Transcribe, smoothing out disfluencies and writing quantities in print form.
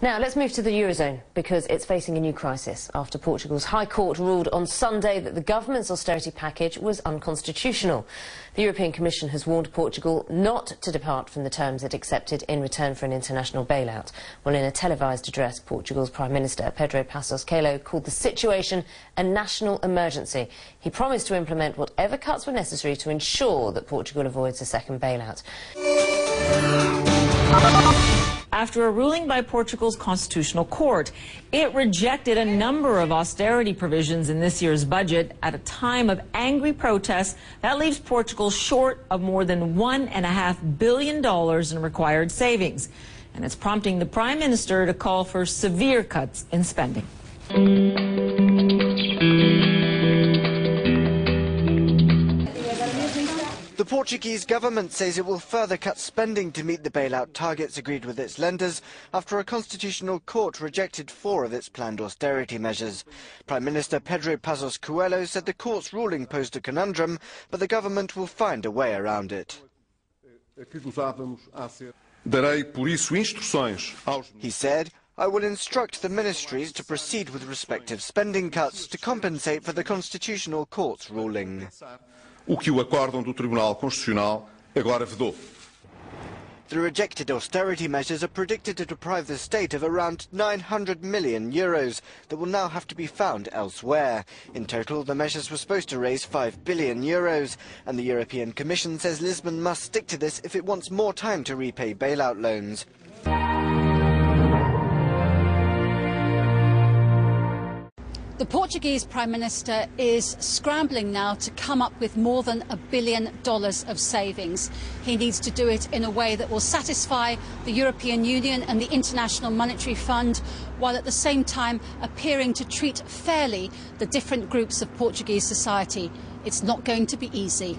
Now, let's move to the Eurozone, because it's facing a new crisis after Portugal's High Court ruled on Sunday that the government's austerity package was unconstitutional. The European Commission has warned Portugal not to depart from the terms it accepted in return for an international bailout. Well, in a televised address, Portugal's Prime Minister Pedro Passos Coelho called the situation a national emergency. He promised to implement whatever cuts were necessary to ensure that Portugal avoids a second bailout. After a ruling by Portugal's Constitutional Court, it rejected a number of austerity provisions in this year's budget at a time of angry protests. That leaves Portugal short of more than $1.5 billion in required savings. And it's prompting the Prime Minister to call for severe cuts in spending. The Portuguese government says it will further cut spending to meet the bailout targets agreed with its lenders after a constitutional court rejected 4 of its planned austerity measures. Prime Minister Pedro Passos Coelho said the court's ruling posed a conundrum, but the government will find a way around it. He said, "I will instruct the ministries to proceed with respective spending cuts to compensate for the Constitutional Court's ruling." O que o acórdão do Tribunal Constitucional agora vedou. The rejected austerity measures are predicted to deprive the state of around €900 million that will now have to be found elsewhere. In total, the measures were supposed to raise €5 billion, and the European Commission says Lisbon must stick to this if it wants more time to repay bailout loans. The Portuguese Prime Minister is scrambling now to come up with more than $1 billion of savings. He needs to do it in a way that will satisfy the European Union and the International Monetary Fund, while at the same time appearing to treat fairly the different groups of Portuguese society. It's not going to be easy.